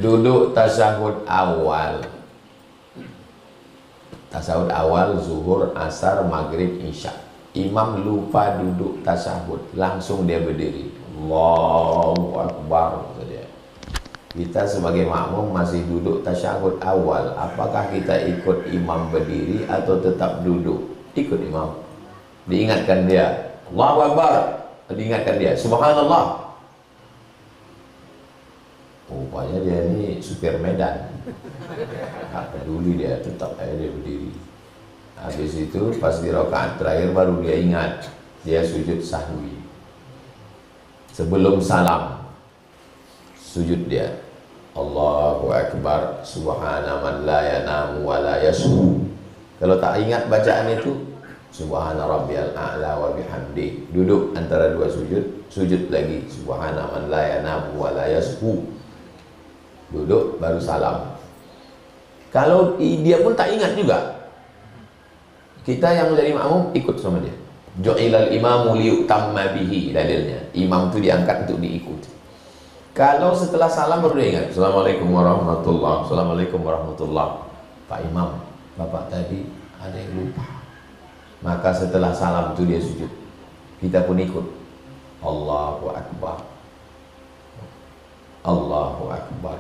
Duduk tasyahud awal. Tasyahud awal zuhur, asar, maghrib, isya. Imam lupa duduk tasyahud, langsung dia berdiri. Allahu Akbar. Kita sebagai makmum masih duduk tasyahud awal. Apakah kita ikut imam berdiri atau tetap duduk? Ikut imam. Diingatkan dia, Allahu Akbar. Diingatkan dia, Subhanallah. Rupanya dia ini supir Medan. Tak peduli dia, tetap aja dia berdiri. Habis itu pas di rakaat terakhir baru dia ingat, dia sujud sahwi. Sebelum salam sujud dia, Allahu Akbar, subhana man la yanamu wa la yashu. Kalau tak ingat bacaan itu, subhana rabbiyal a'la wa bihamdi. Duduk antara dua sujud, sujud lagi, subhana man la yanamu wa la yashu. Duduk baru salam. Kalau dia pun tak ingat juga, kita yang menjadi makmum ikut sama dia. Ju'ilal imamu liyutamma bihi, dalilnya. Imam itu diangkat untuk diikuti. Kalau setelah salam baru dia ingat, Assalamualaikum warahmatullahi, Assalamualaikum warahmatullahi. Pak Imam, Bapak tadi ada yang lupa. Maka setelah salam itu dia sujud. Kita pun ikut. Allahu Akbar. Allahu Akbar.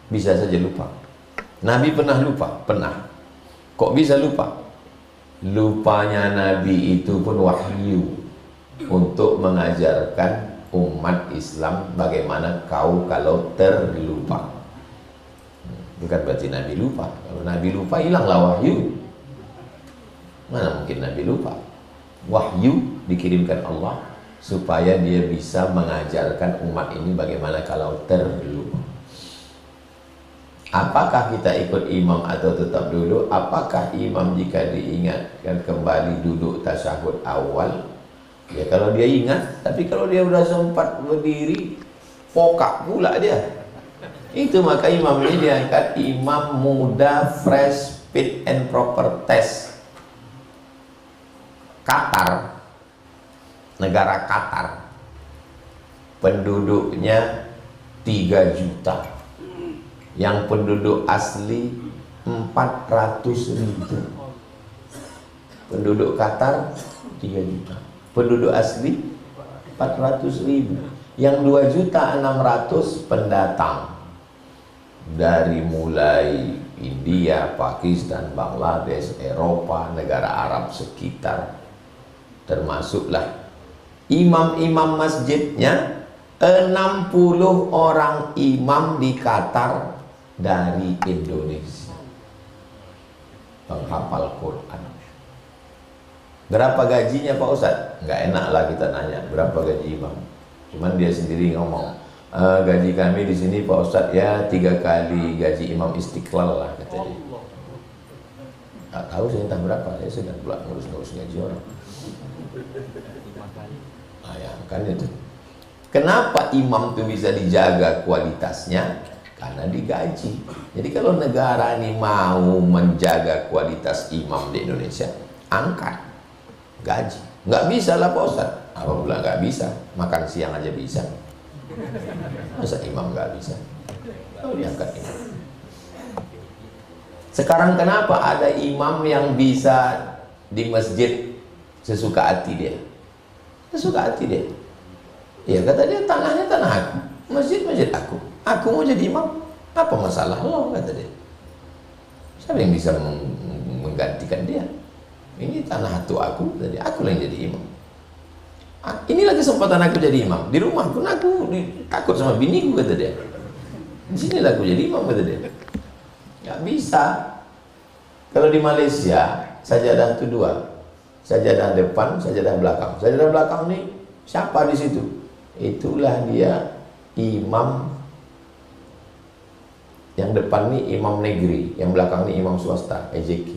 Bisa saja lupa. Nabi pernah lupa? Pernah. Kok bisa lupa? Lupanya Nabi itu pun wahyu untuk mengajarkan umat Islam bagaimana kau kalau terlupa. Bukan berarti Nabi lupa. Kalau Nabi lupa hilanglah wahyu. Mana mungkin Nabi lupa? Wahyu dikirimkan Allah supaya dia bisa mengajarkan umat ini bagaimana kalau terlupa. Apakah kita ikut imam atau tetap duduk? Apakah imam jika diingatkan kembali duduk tasyahud awal? Ya kalau dia ingat, tapi kalau dia sudah sempat berdiri, pokak pula dia. Itu maka imam ini diangkat imam muda, fresh, fit and proper test. Qatar, negara Qatar, penduduknya 3 juta. Yang penduduk asli 400.000. Penduduk Qatar 3 juta. Penduduk asli 400.000. Yang 2.600.000 pendatang dari mulai India, Pakistan, Bangladesh, Eropa, negara Arab sekitar. Termasuklah imam-imam masjidnya, 60 orang imam di Qatar dari Indonesia, penghafal Quran. Berapa gajinya Pak Ustadz? Nggak enak lah kita nanya berapa gaji imam. Cuman dia sendiri ngomong, gaji kami di sini Pak Ustadz ya 3 kali gaji imam Istiqlal lah kata dia. Nggak tahu saya entah berapa, saya sedang pula ngurus-ngurus gaji orang. Ya kan itu. Kenapa imam itu bisa dijaga kualitasnya? Karena digaji. Jadi kalau negara ini mau menjaga kualitas imam di Indonesia, angkat gaji. Nggak bisa lah Pak Ustaz. Apa pula nggak bisa? Makan siang aja bisa. Masa imam nggak bisa? Oh, diangkat imam. Sekarang kenapa ada imam yang bisa di masjid sesuka hati dia? Sesuka hati dia. Ya kata dia, tanahnya tanah aku, masjid aku. Aku mau jadi imam, apa masalah lo, kata dia. Siapa yang bisa menggantikan dia? Ini tanah hatu aku, jadi aku yang jadi imam. Inilah kesempatan aku jadi imam. Di rumah pun aku takut sama biniku, kata dia. Di sinilah aku jadi imam, kata dia. Gak bisa. Kalau di Malaysia sajadah itu 2, sajadah depan, sajadah belakang. Sajadah belakang nih siapa di situ? Itulah dia imam. Yang depan nih imam negeri, yang belakang nih imam swasta, EJK.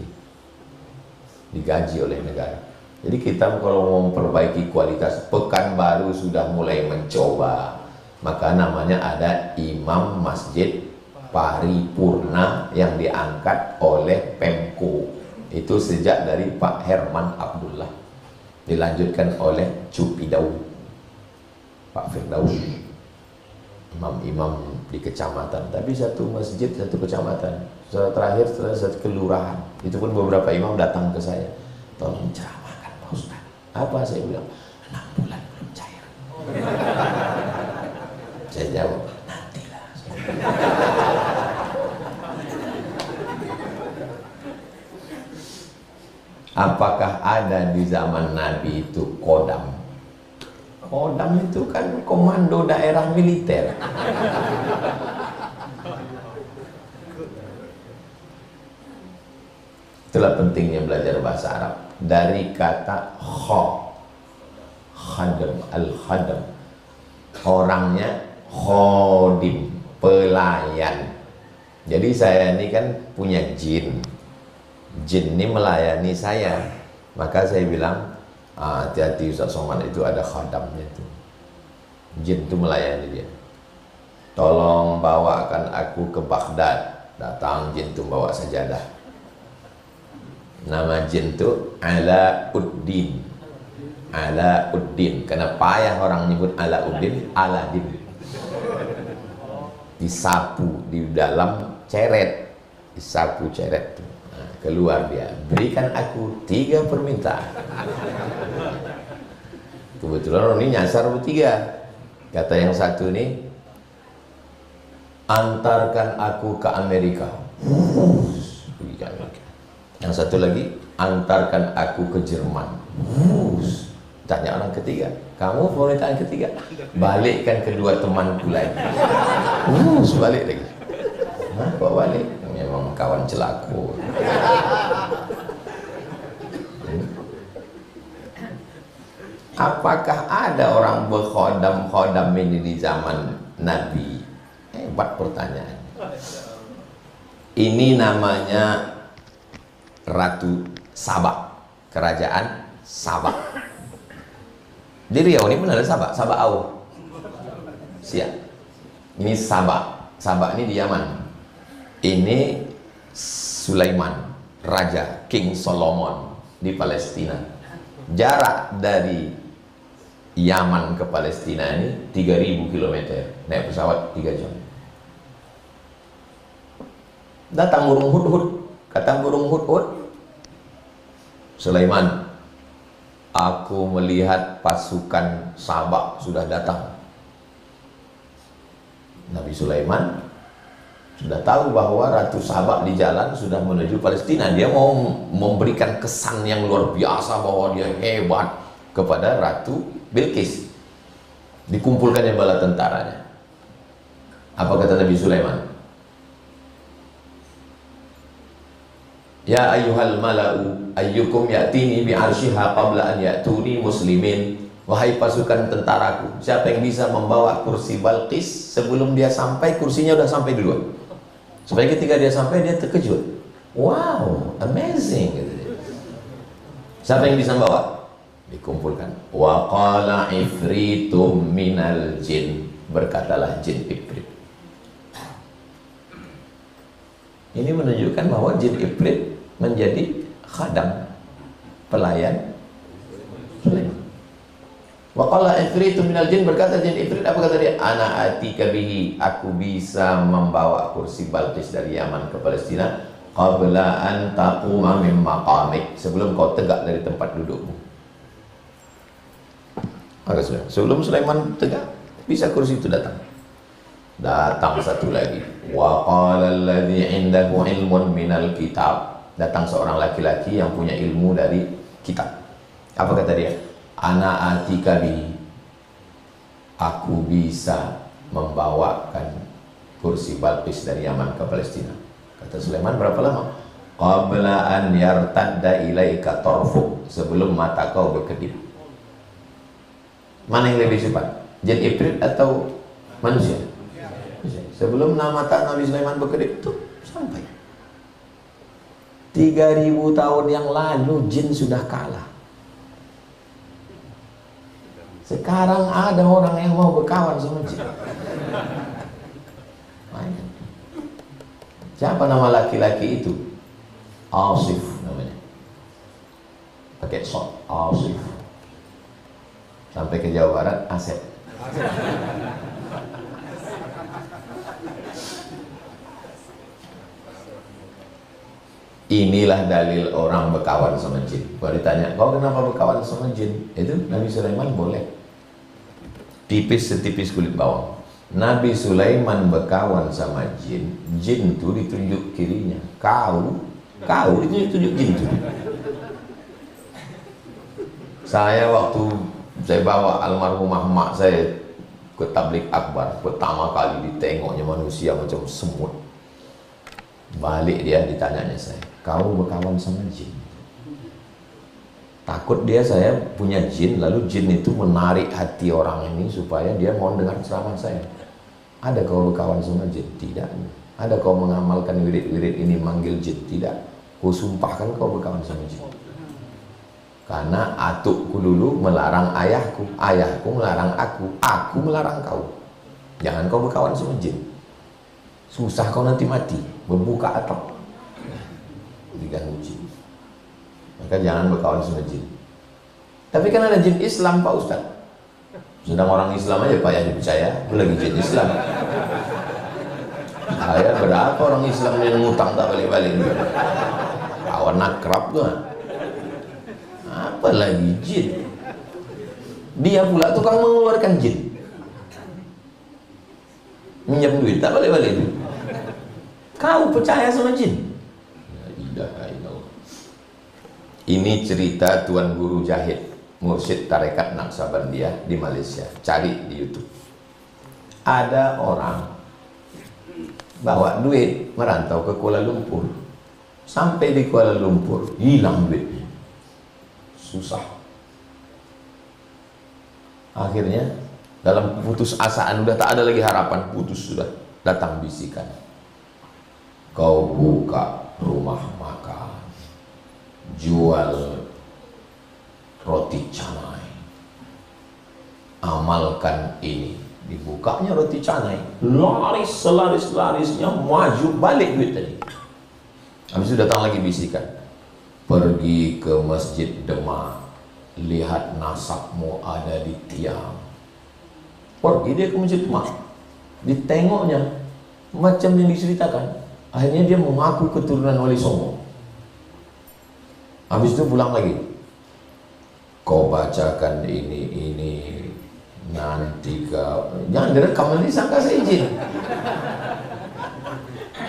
Digaji oleh negara. Jadi kita kalau mau memperbaiki kualitas, Pekanbaru sudah mulai mencoba. Maka namanya ada imam masjid paripurna yang diangkat oleh Pemko. Itu sejak dari Pak Herman Abdullah, dilanjutkan oleh Cupidau, Pak Firdaus. imam-imam di kecamatan, tapi satu masjid satu kecamatan. Setelah terakhir setelah satu kelurahan, itu pun beberapa imam datang ke saya, tolong ceramahkan Pak Ustaz. Apa? Saya bilang 6 bulan belum cair. Saya jawab, nantilah. Apakah ada di zaman Nabi itu kodam? Kodam itu kan komando daerah militer. Itulah pentingnya belajar bahasa Arab. Dari kata khadam, al-khadam, orangnya khodim, pelayan. Jadi saya ini kan punya jin ini melayani saya, maka saya bilang, hati-hati Ustaz Somad, itu ada khadamnya itu. Jin itu melayani dia. Tolong bawakan aku ke Baghdad. Datang jin itu bawa sajadah. Nama jin itu Alauddin. Alauddin. Karena payah orang nyebut Alauddin, Aladin. Disapu di dalam ceret, disapu ceret itu. Keluar dia, berikan aku 3 permintaan. Kebetulan ini nyasar bertiga. Kata yang satu nih, antarkan aku ke Amerika. Yang satu lagi, antarkan aku ke Jerman. Tanya orang ketiga, kamu permintaan ketiga? Balikkan kedua temanku lagi. Balik lagi. Kok balik? Memang kawan celako. Apakah ada orang berkhodam ini di zaman Nabi? Hebat pertanyaan. Ini namanya Ratu Sabah, Kerajaan Sabah. Di Riau ini pun ada Sabah, Sabah Au. Siap. Ini Sabah. Sabah ini di Yaman. Ini Sulaiman, Raja King Solomon di Palestina. Jarak dari Yaman ke Palestina ini 3000 km. Naik pesawat 3 jam. Datang burung hudhud. Kata burung hudhud, Sulaiman, aku melihat pasukan Sabah sudah datang. Nabi Sulaiman sudah tahu bahwa Ratu Sabah di jalan sudah menuju Palestina. Dia mau memberikan kesan yang luar biasa bahwa dia hebat kepada Ratu Bilqis. Dikumpulkannya bala tentaranya. Apa kata Nabi Sulaiman? Ya ayyuhal mala'u ayyukum ya'tini bi'arsyiha qabla an ya'tuni muslimin. Wahai pasukan tentaraku, siapa yang bisa membawa kursi Balqis sebelum dia sampai, kursinya udah sampai duluan. Supaya ketika dia sampai dia terkejut. Wow, amazing gitu dia. Siapa yang bisa bawa? Dikumpulkan. Wa qala ifritum minal jin. Berkatalah jin ifrit. Ini menunjukkan bahwa jin ifrit menjadi khadam, pelayan Sulaiman. Wa qala ifritum minal jin, berkata jin ifrit, apa kata dia? Ana atika bihi, aku bisa membawa kursi Balqis dari Yaman ke Palestina qabla an taquma min maqamik, sebelum kau tegak dari tempat dudukmu. Sebelum Sulaiman tegak, bisa kursi itu datang. Datang satu lagi. Wa qala alladhi indahu ilmun minal kitab, datang seorang laki-laki yang punya ilmu dari kitab. Apa kata dia? Ana atika bi, aku bisa membawakan kursi Balqis dari Yaman ke Palestina. Kata Sulaiman, berapa lama? Qabla an yartadda ilaika tarfuk, sebelum mata kau berkedip. Mana yang lebih cepat? Jin ifrit atau manusia? Sebelum mata Nabi Sulaiman berkedip itu sampai. 3000 tahun yang lalu jin sudah kalah. Sekarang ada orang yang mau berkawan sama jin. Siapa nama laki-laki itu? Asif namanya. Pakai shot, Asif. Sampai ke Jawa Barat, Asep. Inilah dalil orang berkawan sama jin. Kalau ditanya, kau kenapa berkawan sama jin? Itu Nabi Sulaiman boleh. Tipis setipis kulit bawang. Nabi Sulaiman berkawan sama jin. Jin itu ditunjuk kirinya. Kau ditunjuk jin itu. Saya waktu saya bawa almarhumah mak saya ke tablik akbar, pertama kali ditengoknya manusia macam semut. Balik dia ditanyanya saya, kau berkawan sama jin? Takut dia saya punya jin, lalu jin itu menarik hati orang ini supaya dia mau dengar ceramah saya. Ada kau berkawan sama jin? Tidak. Ada kau mengamalkan wirid-wirid ini manggil jin? Tidak. Ku sumpahkan kau berkawan sama jin. Karena atukku dulu melarang ayahku, ayahku melarang aku melarang kau. Jangan kau berkawan sama jin. Susah kau nanti mati, berbuka atap diganggu jin. Maka jangan berkawan sama jin. Tapi kan ada jin Islam Pak Ustaz. Sedang orang Islam aja payah dipercaya, apalagi jin Islam. Saya berapa orang Islam yang ngutang tak balik-balik. Kawan akrab tuh. Apalagi jin. Dia pula tukang mengeluarkan jin. Minjam duit tak balik-balik. Kau percaya sama jin? Ini cerita Tuan Guru Jahid, mursyid tarekat Naqsabandiyah di Malaysia. Cari di YouTube. Ada orang bawa duit merantau ke Kuala Lumpur. Sampai di Kuala Lumpur hilang duitnya. Susah. Akhirnya dalam putus asaan, udah tak ada lagi harapan, putus sudah, datang bisikan. Kau buka rumah makan, jual roti canai, amalkan ini. Dibukanya roti canai, laris selaris-larisnya, maju balik duit tadi. Habis itu datang lagi bisikan, pergi ke Masjid Demak, lihat nasabmu ada di tiang. Pergi dia ke Masjid Demak, ditengoknya macam yang diceritakan. Akhirnya dia mengaku keturunan Wali Songo. Habis itu pulang lagi, kau bacakan ini nanti kau, jangan direkam nanti sangka saya jin.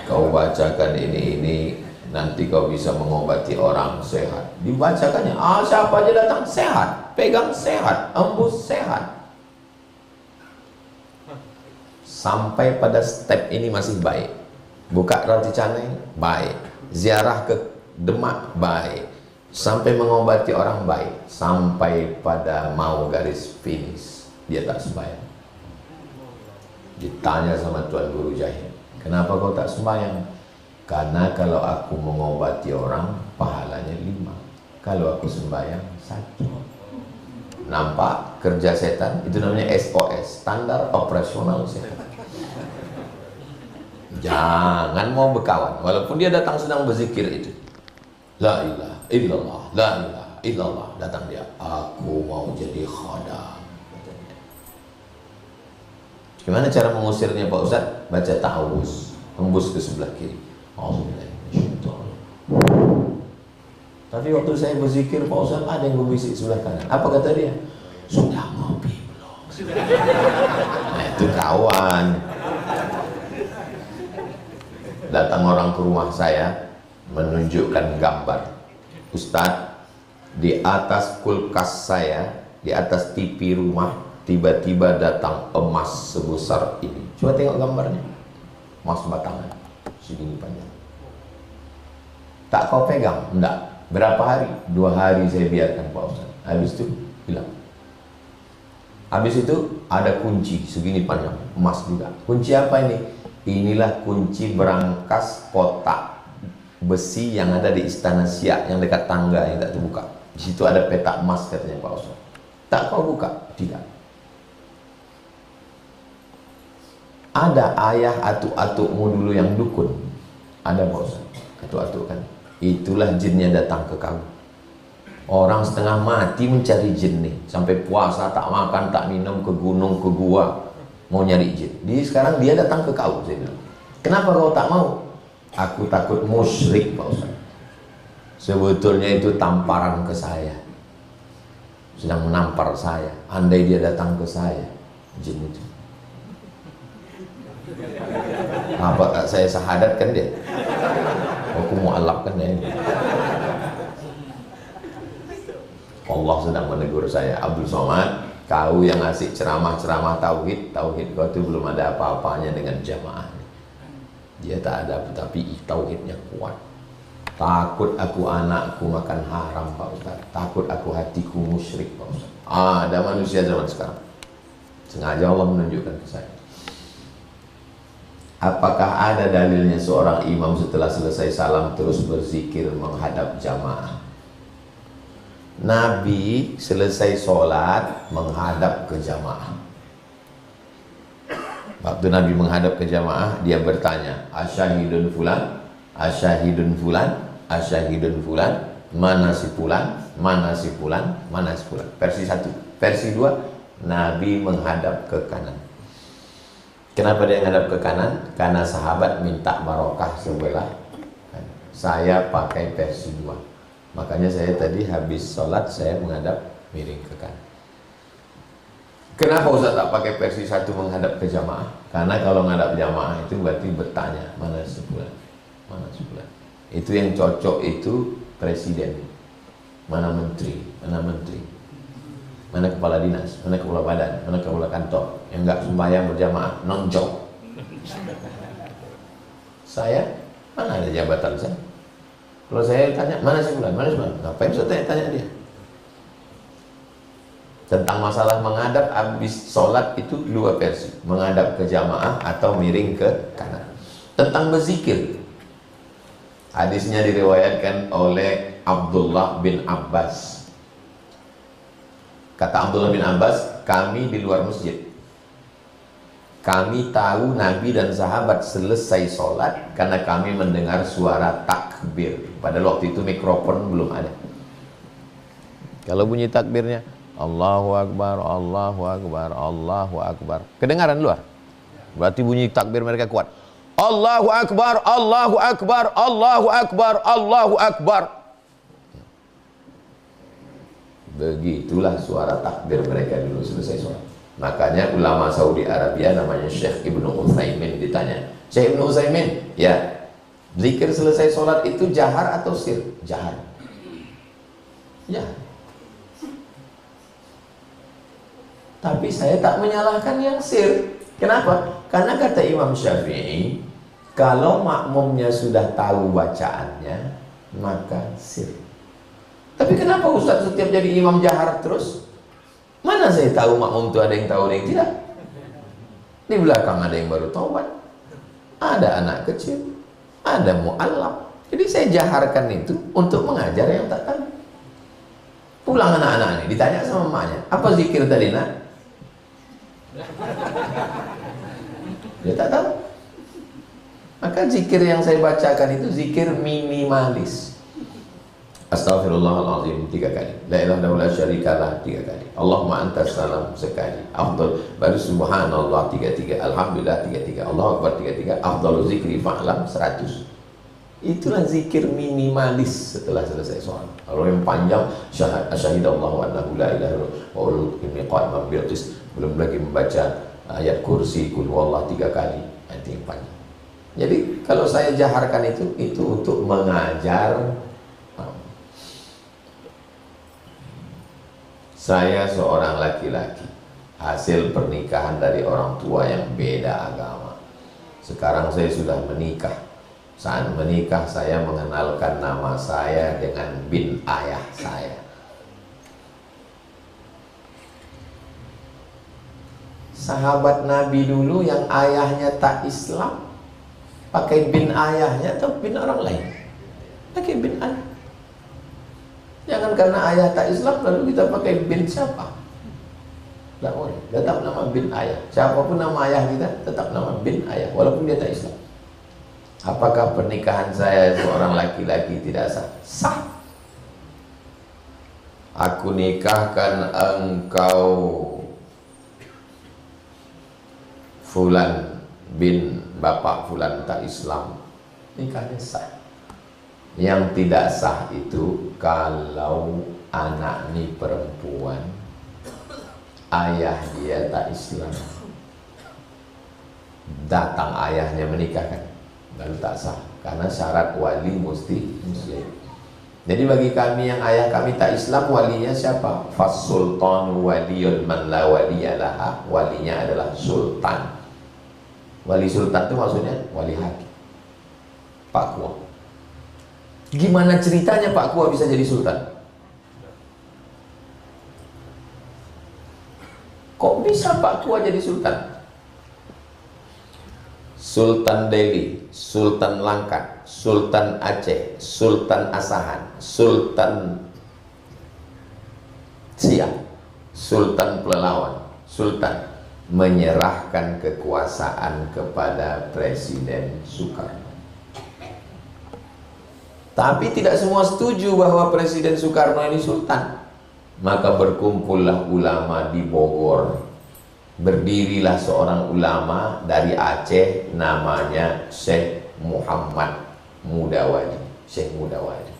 Kau bacakan ini nanti kau bisa mengobati orang sehat. Dibacakannya, siapa aja datang sehat, pegang sehat, embus sehat. Sampai pada step ini masih baik. Buka roti canai, baik. Ziarah ke Demak, baik. Sampai mengobati orang, baik. Sampai pada mau garis finish, dia tak sembahyang. Ditanya sama Tuan Guru Jahid, kenapa kau tak sembahyang? Karena kalau aku mengobati orang, pahalanya 5. Kalau aku sembahyang 1. Nampak kerja setan? Itu namanya SOS, standar operasional setan. Jangan mau berkawan, walaupun dia datang sedang berzikir itu. La ilaha illallah, la ilaha illallah. Datang dia, aku mau jadi khadam. Gimana cara mengusirnya Pak Ustaz? Baca ta'awuz, hembus ke sebelah kiri. Tapi waktu saya berzikir Pak Ustaz, ada yang berbisik sebelah kanan. Apa kata dia? Sudah ngopi belum? Nah itu kawan. Datang orang ke rumah saya menunjukkan gambar, Ustadz, di atas kulkas saya, di atas TV rumah, tiba-tiba datang emas sebesar ini. Coba tengok gambarnya, emas batangan segini panjang. Tak kau pegang? Enggak. Berapa hari? 2 hari saya biarkan Pak Ustadz. Habis itu hilang. Habis itu ada kunci segini panjang, emas juga. Kunci apa ini? Inilah kunci berangkas kotak besi yang ada di Istana Siak yang dekat tangga yang tak terbuka. Di situ ada petak emas katanya Pak Ustaz. Tak kau buka? Tidak. Ada ayah atuk-atukmu dulu yang dukun. Ada Pak Ustaz. Atuk-atuk kan. Itulah jinnya datang ke kamu. Orang setengah mati mencari jin nih. Sampai puasa tak makan, tak minum, ke gunung, ke gua. Mau nyari jin. Jadi sekarang dia datang ke kau, saya bilang. Kenapa kau tak mau? Aku takut musyrik Pak Ustaz. Sebetulnya itu tamparan ke saya, sedang menampar saya. Andai dia datang ke saya, jin itu. Apa saya syahadat kan dia? Aku mu'alaf kan dia. Allah sedang menegur saya, Abdul Somad, kau yang ngasih ceramah-ceramah tauhid kau itu belum ada apa-apanya dengan jamaah. Dia tak ada, tapi tauhidnya kuat. Takut aku anakku makan haram Pak Ustaz, takut aku hatiku musyrik Pak Ustaz. Ada manusia zaman sekarang, sengaja Allah menunjukkan ke saya. Apakah ada dalilnya seorang imam setelah selesai salam terus berzikir menghadap jamaah? Nabi selesai sholat menghadap ke jamaah. Waktu Nabi menghadap ke jamaah, dia bertanya, asyahidun fulan, asyahidun fulan, asyahidun fulan, mana si fulan, mana si fulan, mana si fulan. Versi 1. Versi 2, Nabi menghadap ke kanan. Kenapa dia menghadap ke kanan? Karena sahabat minta barokah sebelah. Saya pakai versi 2. Makanya saya tadi habis sholat saya menghadap miring ke kanan. Kenapa Ustaz tak pakai versi 1 menghadap ke jamaah? Karena kalau menghadap jamaah itu berarti bertanya, mana sebulan, mana sebulan. Itu yang cocok itu presiden, mana menteri, mana menteri, mana kepala dinas, mana kepala badan, mana kepala kantor. Yang enggak sembahyang berjamaah, nonjok. Saya, mana ada jabatan saya? Kalau saya tanya, mana sih bulan? Mana sih bulan? Ngapain saya tanya dia? Tentang masalah menghadap habis sholat itu 2 versi. Menghadap ke jamaah atau miring ke kanan. Tentang berzikir, hadisnya diriwayatkan oleh Abdullah bin Abbas. Kata Abdullah bin Abbas, kami di luar masjid, kami tahu Nabi dan sahabat selesai sholat karena kami mendengar suara takbir. Padahal waktu itu mikrofon belum ada. Kalau bunyi takbirnya Allahu Akbar, Allahu Akbar, Allahu Akbar, kedengaran luar, berarti bunyi takbir mereka kuat. Allahu Akbar, Allahu Akbar, Allahu Akbar, Allahu Akbar. Begitulah suara takbir mereka dulu selesai sholat. Makanya ulama Saudi Arabia namanya Syekh Ibnu Utsaimin ditanya, Syekh Ibnu Utsaimin, ya, zikir selesai sholat itu jahar atau sir? Jahar. Ya. Tapi saya tak menyalahkan yang sir. Kenapa? Karena kata Imam Syafi'i, kalau makmumnya sudah tahu bacaannya, maka sir. Tapi kenapa Ustaz setiap jadi imam jahar terus? Mana saya tahu makmum itu ada yang tahu, ada yang tidak. Di belakang ada yang baru taubat, ada anak kecil, ada mu'allaf. Jadi saya jaharkan itu untuk mengajar yang tak tahu. Pulang anak-anak ini ditanya sama emaknya, apa zikir tadi nak? Dia tak tahu. Maka zikir yang saya bacakan itu zikir minimalis. Astaghfirullahaladzim 3 kali, la ilaha illallah syarikalah 3 kali, Allahumma antas salam sekali, afdal, baru subhanallah 33, alhamdulillah 33, Allahu akbar 33, afdalu zikri fa'lam 100. Itulah zikir minimalis setelah selesai sholat. Kalau yang panjang, syahidallahu annahu la ilaha illallah wa ulul ilmi qa'iman bil qist, belum lagi membaca ayat kursi kul huwallah 3 kali, itu yang panjang. Jadi kalau saya jaharkan itu untuk mengajar. Saya seorang laki-laki, hasil pernikahan dari orang tua yang beda agama. Sekarang saya sudah menikah. Saat menikah saya mengenalkan nama saya dengan bin ayah saya. Sahabat Nabi dulu yang ayahnya tak Islam, pakai bin ayahnya atau bin orang lain? Pakai bin ayah. Jangan karena ayah tak Islam lalu kita pakai bin siapa? Tidak boleh. Tetap nama bin ayah. Siapapun nama ayah kita tetap nama bin ayah walaupun dia tak Islam. Apakah pernikahan saya seorang laki-laki tidak sah? Sah. Aku nikahkan engkau Fulan bin bapak Fulan tak Islam, nikahnya sah. Yang tidak sah itu kalau anak ini perempuan, ayah dia tak Islam, datang ayahnya menikahkan, lalu tak sah, karena syarat wali mesti muslim. Jadi bagi kami yang ayah kami tak Islam, walinya siapa? Fasultan waliyun man la waliyalaha. Walinya adalah sultan. Wali sultan itu maksudnya wali hakim, Pak Kua. Gimana ceritanya Pak Kua bisa jadi sultan? Kok bisa Pak Kua jadi sultan? Sultan Delhi, Sultan Langkat, Sultan Aceh, Sultan Asahan, Sultan Siak, Sultan Pelalawan, Sultan menyerahkan kekuasaan kepada Presiden Soekarno. Tapi tidak semua setuju bahwa Presiden Soekarno ini sultan. Maka berkumpullah ulama di Bogor. Berdirilah seorang ulama dari Aceh, namanya Syekh Muhammad Mudawadi. Syekh Mudawadi.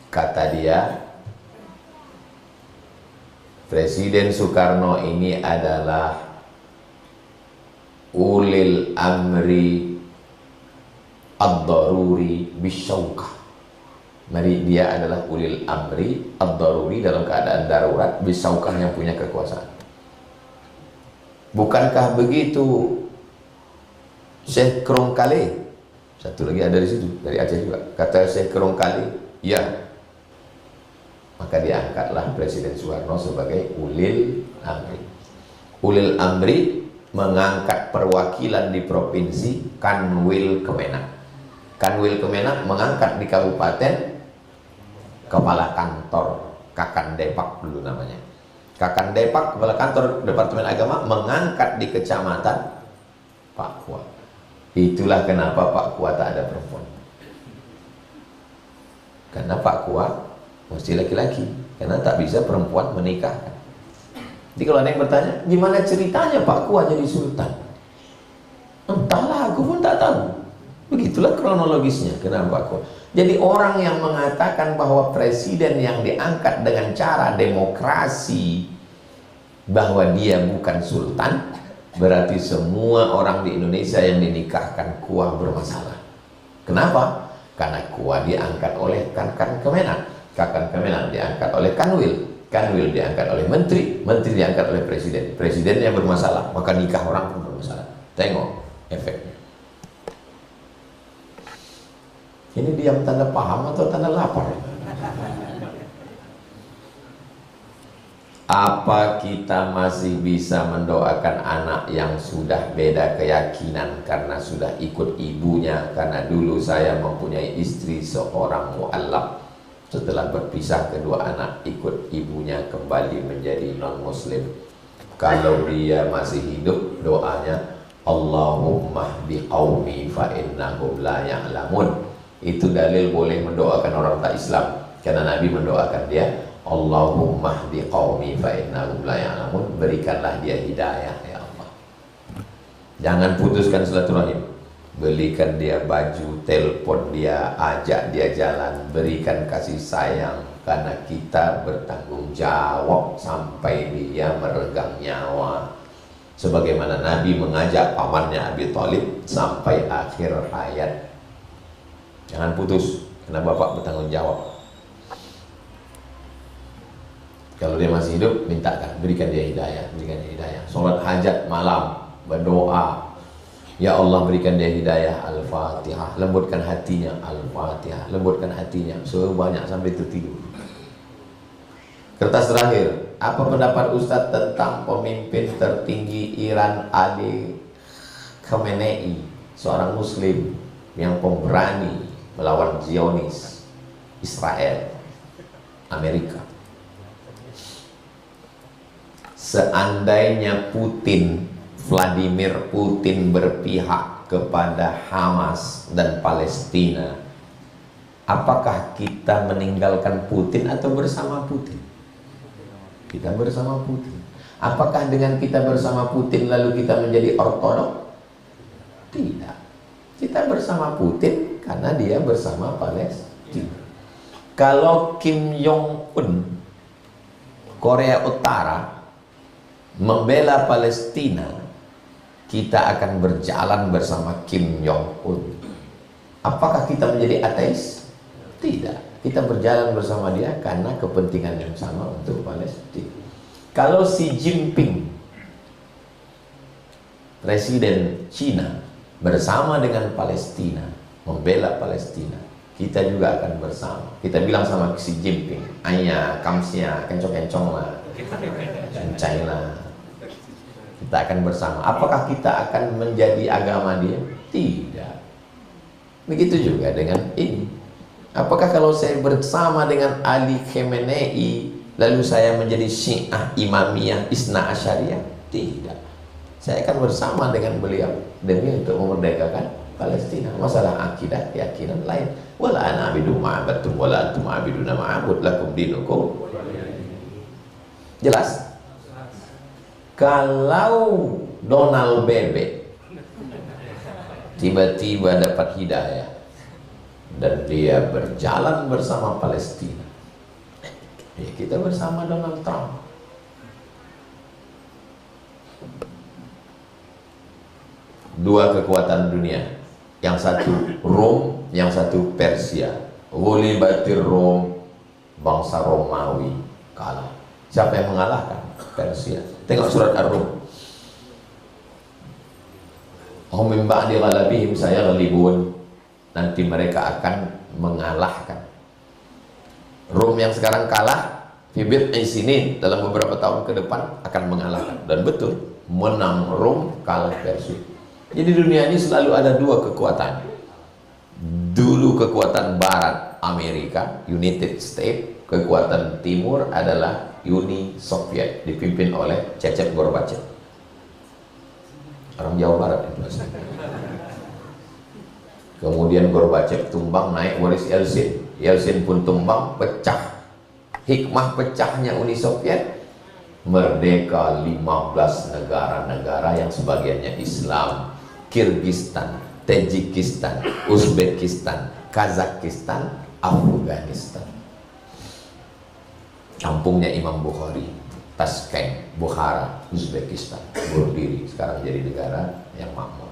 Kata dia, Presiden Soekarno ini adalah ulil amri ad-daruri bisyaukah. Mari, dia adalah ulil amri ad-daruri, dalam keadaan darurat, bisyaukah, yang punya kekuasaan. Bukankah begitu Syekh Krongkale? Satu lagi ada di situ, dari Aceh juga. Kata Syekh Krongkale, ya. Maka diangkatlah Presiden Soekarno sebagai ulil amri. Ulil amri mengangkat perwakilan di provinsi, Kanwil Kemenak. Kanwil Kemenak mengangkat di kabupaten kepala kantor, Kakan Depak dulu namanya. Kakan Depak, kepala kantor Departemen Agama, mengangkat di kecamatan Pak Kua. Itulah kenapa Pak Kua tak ada perempuan. Karena Pak Kua mesti laki-laki, karena tak bisa perempuan menikahkan. Jadi kalau ada yang bertanya, gimana ceritanya Pak Kua jadi sultan? Entahlah, aku pun tak tahu. Begitulah kronologisnya. Kenapa kok? Jadi orang yang mengatakan bahwa presiden yang diangkat dengan cara demokrasi, bahwa dia bukan sultan, berarti semua orang di Indonesia yang dinikahkan Kua bermasalah. Kenapa? Karena Kua diangkat oleh Kakan Kemenak, Kakan Kemenak diangkat oleh Kanwil, Kanwil diangkat oleh menteri, menteri diangkat oleh presiden, presiden yang bermasalah, maka nikah orang pun bermasalah. Tengok efeknya. Ini diam tanda paham atau tanda lapar? Apa kita masih bisa mendoakan anak yang sudah beda keyakinan karena sudah ikut ibunya? Karena dulu saya mempunyai istri seorang mu'allaf. Setelah berpisah, kedua anak ikut ibunya kembali menjadi non-muslim. Kalau dia masih hidup, doanya Allahumma hdi qaumi fa innahum la ya'lamun. Itu dalil boleh mendoakan orang tak Islam, karena Nabi mendoakan dia, Allahumma hdi qaumi fa innahum la ya'lamun. Berikanlah dia hidayah ya Allah. Jangan putuskan silaturahim. Belikan dia baju, telepon dia, ajak dia jalan, berikan kasih sayang, karena kita bertanggung jawab sampai dia meregang nyawa. Sebagaimana Nabi mengajak pamannya Abi Thalib sampai akhir hayat. Jangan putus, karena bapak bertanggung jawab. Kalau dia masih hidup, mintakan, berikan dia hidayah, berikan dia hidayah. Sholat hajat malam, berdoa, ya Allah berikan dia hidayah. Al-Fatihah, lembutkan hatinya. Al-Fatihah, lembutkan hatinya sebanyak sampai tertidur. Kertas terakhir, apa pendapat Ustadz tentang pemimpin tertinggi Iran, Ali Khamenei, seorang muslim yang pemberani melawan Zionis, Israel, Amerika? Seandainya Vladimir Putin berpihak kepada Hamas dan Palestina, apakah kita meninggalkan Putin atau bersama Putin? Kita bersama Putin. Apakah dengan kita bersama Putin lalu kita menjadi ortodok? Tidak. Kita bersama Putin karena dia bersama Palestina. Kalau Kim Jong Un Korea Utara membela Palestina, kita akan berjalan bersama Kim Jong Un. Apakah kita menjadi ateis? Tidak. Kita berjalan bersama dia karena kepentingan yang sama untuk Palestina. Kalau Xi Jinping, Presiden Cina, bersama dengan Palestina, membela Palestina, kita juga akan bersama. Kita bilang sama Xi Jinping, ayah, kamsia, kencong-kencong lah, kencai lah. Kita akan bersama. Apakah kita akan menjadi agama dia? Tidak. Begitu juga dengan ini. Apakah kalau saya bersama dengan Ali Khamenei, lalu saya menjadi Syiah, Imamiyah, Isna Asyariyah? Tidak. Saya akan bersama dengan beliau demi untuk memerdekakan Palestina. Masalah akidah, keyakinan lain. Wala ana abidu ma'abattum wala antum abiduna ma'abud lakum dinukum. Jelas? Kalau Donald Bebek tiba-tiba dapat hidayah dan dia berjalan bersama Palestina, ya kita bersama Donald Trump. Dua kekuatan dunia, yang satu Rom, yang satu Persia. Ghulibatir Rom, bangsa Romawi kalah. Siapa yang mengalahkan? Persia. Tengok surat Ar-Rum. Hum min ba'di ghalabihim sayaghlibun. Nanti mereka akan mengalahkan. Rom yang sekarang kalah, fi bid'i sinin, dalam beberapa tahun ke depan akan mengalahkan. Dan betul, menang Rom, kalah Persia. Jadi dunia ini selalu ada dua kekuatan. Dulu kekuatan barat Amerika, United States. Kekuatan timur adalah Uni Soviet, dipimpin oleh Cecep Gorbachev. Orang Jawa Barat itu. Kemudian Gorbachev tumbang, naik Boris Yeltsin. Yeltsin pun tumbang, pecah. Hikmah pecahnya Uni Soviet, merdeka 15 negara-negara yang sebagiannya Islam. Kirgistan, Tajikistan, Uzbekistan, Kazakhstan, Afghanistan. Kampungnya Imam Bukhari, Tashkent, Bukhara, Uzbekistan, berdiri sekarang jadi negara yang makmur,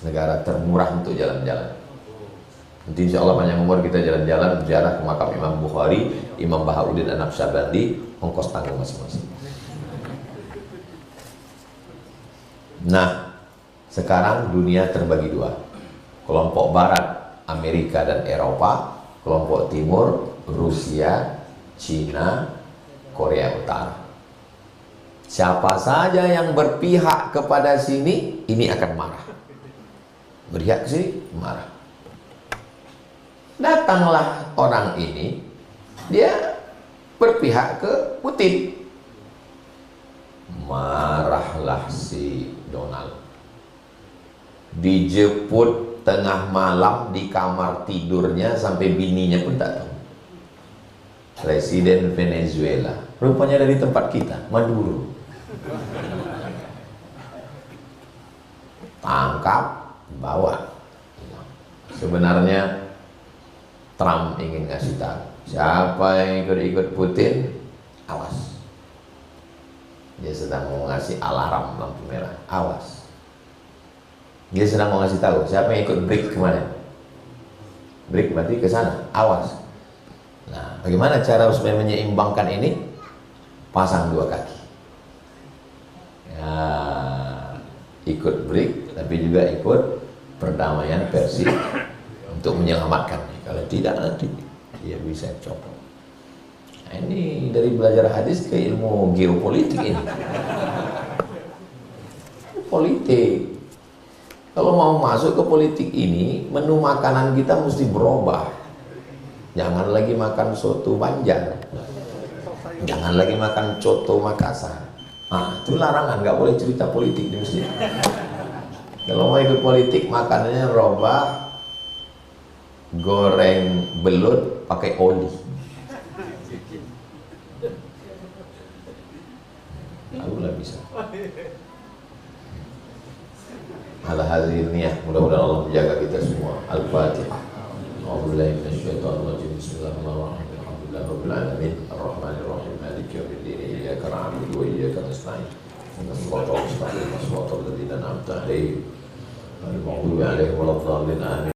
negara termurah untuk jalan-jalan. Nanti insya Allah panjang umur kita jalan-jalan berziarah ke makam Imam Bukhari, Imam Bahauddin An-Naqsyabandi, ongkos tanggung masing-masing. Nah, sekarang dunia terbagi dua, kelompok barat Amerika dan Eropa, kelompok timur Rusia, Cina, Korea Utara. Siapa saja yang berpihak kepada sini, ini akan marah. Berpihak ke sini, marah. Datanglah orang ini, dia berpihak ke Putin. Marahlah si Donald. Dijemput tengah malam di kamar tidurnya, sampai bininya pun tak tahu. Presiden Venezuela, rupanya dari tempat kita, Maduro. Tangkap, bawa. Sebenarnya Trump ingin ngasih tahu, siapa yang ikut-ikut Putin, awas. Dia sedang mau ngasih alarm lampu merah, awas. Dia sedang mau ngasih tahu, siapa yang ikut BRIC kemana? BRIC berarti ke sana, awas. Nah, bagaimana cara supaya menyeimbangkan ini? Pasang dua kaki. Ya, ikut BRIC, tapi juga ikut perdamaian Persia untuk menyelamatkan. Kalau tidak nanti dia bisa copot. Nah, ini dari belajar hadis ke ilmu geopolitik ini. Politik. Kalau mau masuk ke politik ini, menu makanan kita mesti berubah. Jangan lagi makan soto Banjar, jangan lagi makan coto Makassar. Nah, itu larangan, nggak boleh cerita politik di masjid. Kalau mau ikut politik, makanannya robah, goreng belut pakai oli. Barulah bisa. Ala hazir niyah, mudah-mudahan Allah menjaga kita semua. Al-Fatihah. أعوذ بالله من الشيطان الرجيم بسم الله الرحمن الرحيم الحمد لله رب العالمين الرحمن الرحيم مالك يوم الدين إياك نعبد وإياك نستعين إن الصراط المستقيم صراط الذين أنعمت عليهم غير المغضوب عليهم ولا الضالين آمين